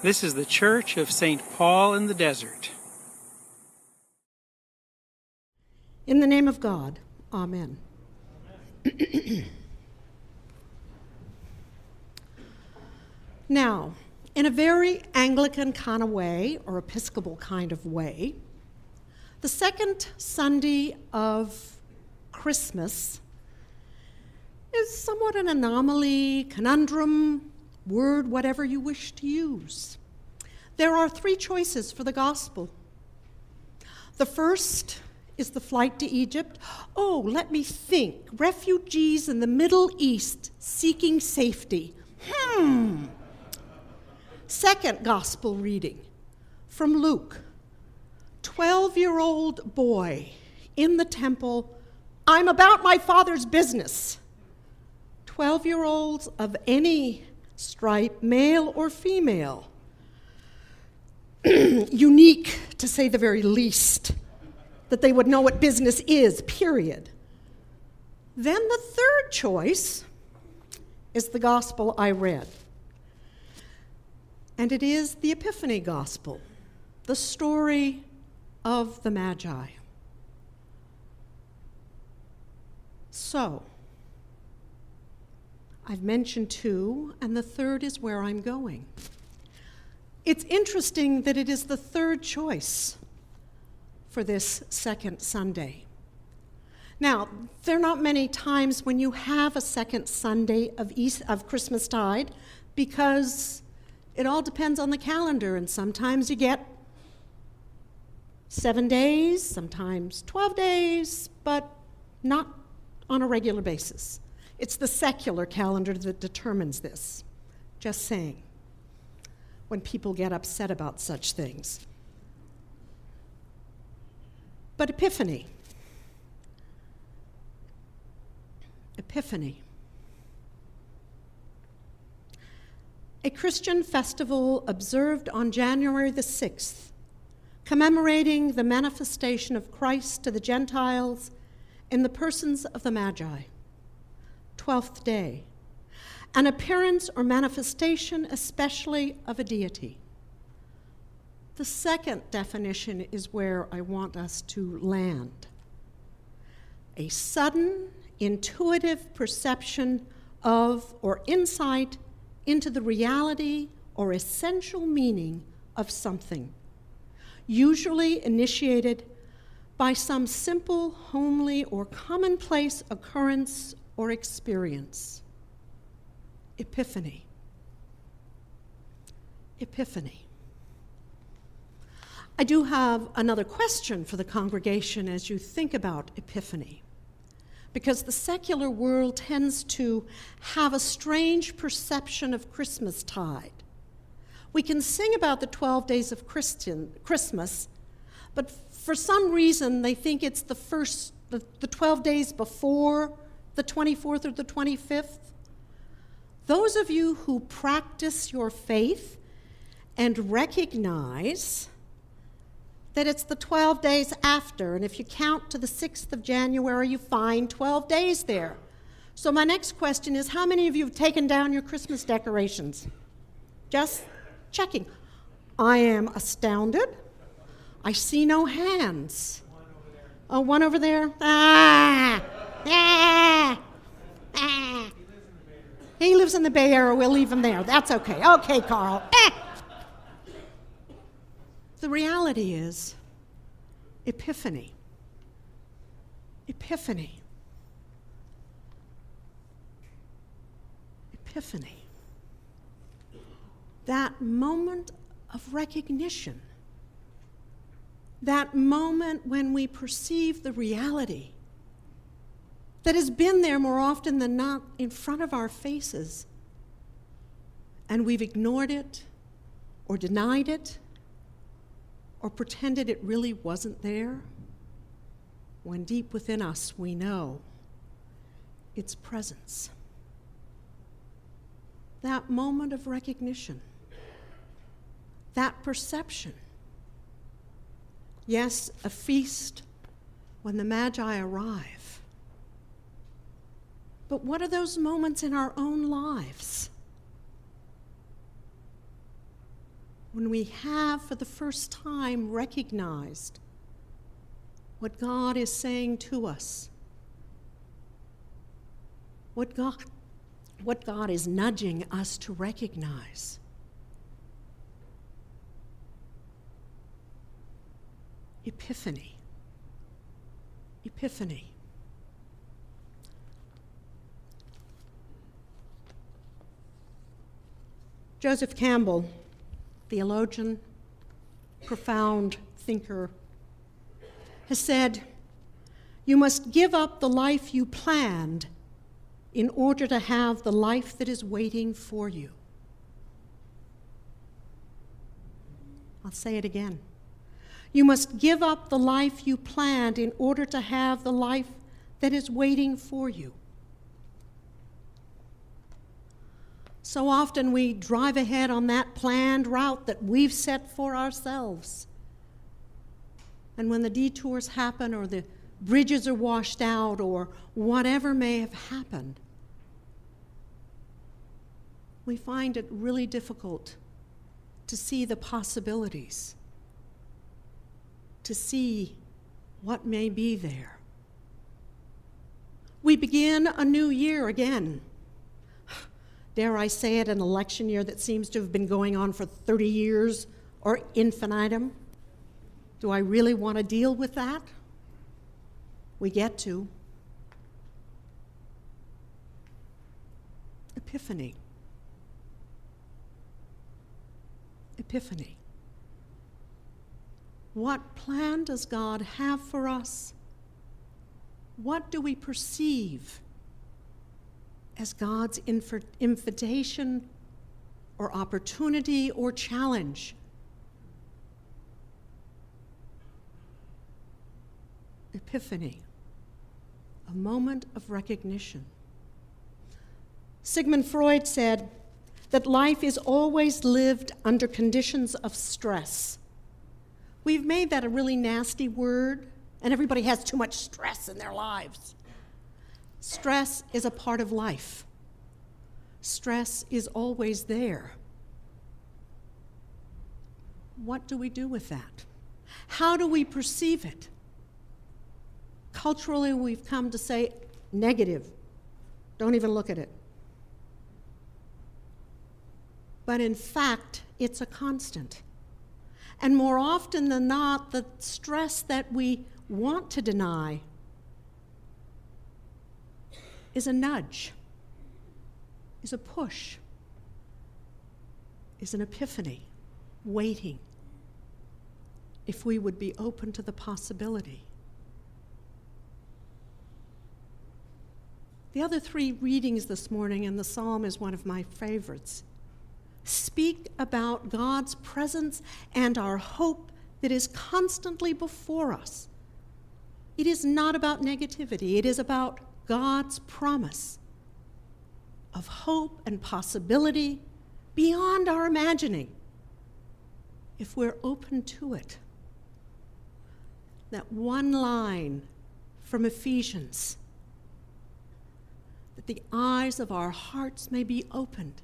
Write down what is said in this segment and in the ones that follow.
This is the Church of St. Paul in the Desert. In the name of God, amen. Now, in a very Anglican kind of way, or Episcopal kind of way, the second Sunday of Christmas is somewhat an anomaly, conundrum, word, whatever you wish to use. There are three choices for the gospel. The first is the flight to Egypt. Oh, let me think. Refugees in the Middle East seeking safety. Second gospel reading from Luke. 12-year-old boy in the temple. I'm about my Father's business. 12-year-olds of any stripe, male or female. Unique, to say the very least, that they would know what business is, period. Then the third choice is the gospel I read. And it is the Epiphany Gospel, the story of the Magi. So, I've mentioned two, and the third is where I'm going. It's interesting that it is the third choice for this second Sunday. Now, there are not many times when you have a second Sunday of Christmastide, because it all depends on the calendar, and sometimes you get 7 days, sometimes 12 days, but not on a regular basis. It's the secular calendar that determines this. Just saying, when people get upset about such things. But Epiphany. A Christian festival observed on January the 6th, commemorating the manifestation of Christ to the Gentiles in the persons of the Magi. 12th day, an appearance or manifestation especially of a deity. The second definition is where I want us to land. A sudden, intuitive perception of or insight into the reality or essential meaning of something, usually initiated by some simple, homely, or commonplace occurrence or experience. Epiphany. I do have another question for the congregation as you think about Epiphany, because the secular world tends to have a strange perception of Christmastide. We can sing about the 12 days of Christmas, but for some reason they think it's the 12 days before the 24th or the 25th. Those of you who practice your faith and recognize that it's the 12 days after, and if you count to the 6th of January, you find 12 days there. So my next question is, how many of you have taken down your Christmas decorations? Just checking. I am astounded. I see no hands. Oh, one over there? He lives in the Bay Area. We'll leave him there. That's okay. Okay, Carl. The reality is Epiphany. That moment of recognition. That moment when we perceive the reality that has been there more often than not in front of our faces, and we've ignored it or denied it or pretended it really wasn't there, when deep within us we know its presence. That moment of recognition, that perception. Yes, a feast when the Magi arrive. But what are those moments in our own lives? when we have for the first time recognized what God is saying to us, what God is nudging us to recognize. Epiphany. Epiphany. Joseph Campbell, theologian, profound thinker, has said, "You must give up the life you planned in order to have the life that is waiting for you." I'll say it again. You must give up the life you planned in order to have the life that is waiting for you. So often we drive ahead on that planned route that we've set for ourselves. And when the detours happen or the bridges are washed out or whatever may have happened, we find it really difficult to see the possibilities, to see what may be there. We begin a new year again. Dare I say it, an election year that seems to have been going on for 30 years or infinitum? Do I really want to deal with that? We get to. Epiphany. Epiphany. What plan does God have for us? What do we perceive as God's invitation or opportunity or challenge? Epiphany, a moment of recognition. Sigmund Freud said that life is always lived under conditions of stress. We've made that a really nasty word, and everybody has too much stress in their lives. Stress is a part of life. Stress is always there. What do we do with that? How do we perceive it? Culturally, we've come to say negative. Don't even look at it. But in fact, it's a constant. And more often than not, the stress that we want to deny is a nudge, is a push, is an epiphany, waiting, if we would be open to the possibility. The other three readings this morning, and the psalm is one of my favorites, speak about God's presence and our hope that is constantly before us. It is not about negativity. It is about God's promise of hope and possibility beyond our imagining, if we're open to it. That one line from Ephesians, that the eyes of our hearts may be opened.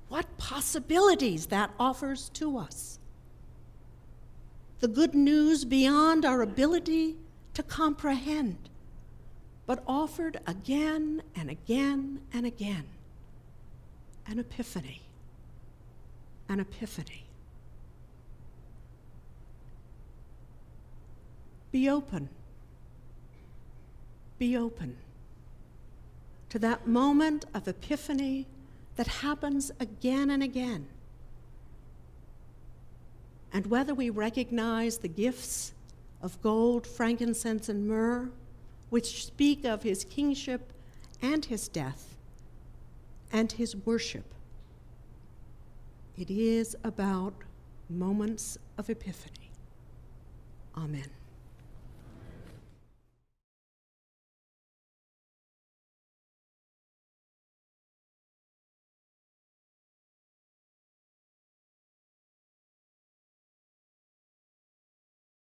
What possibilities that offers to us. The good news beyond our ability to comprehend, but offered again and again and again. An epiphany. An epiphany. Be open. Be open to that moment of epiphany that happens again and again. And whether we recognize the gifts of gold, frankincense, and myrrh, which speak of his kingship and his death and his worship, it is about moments of epiphany. Amen.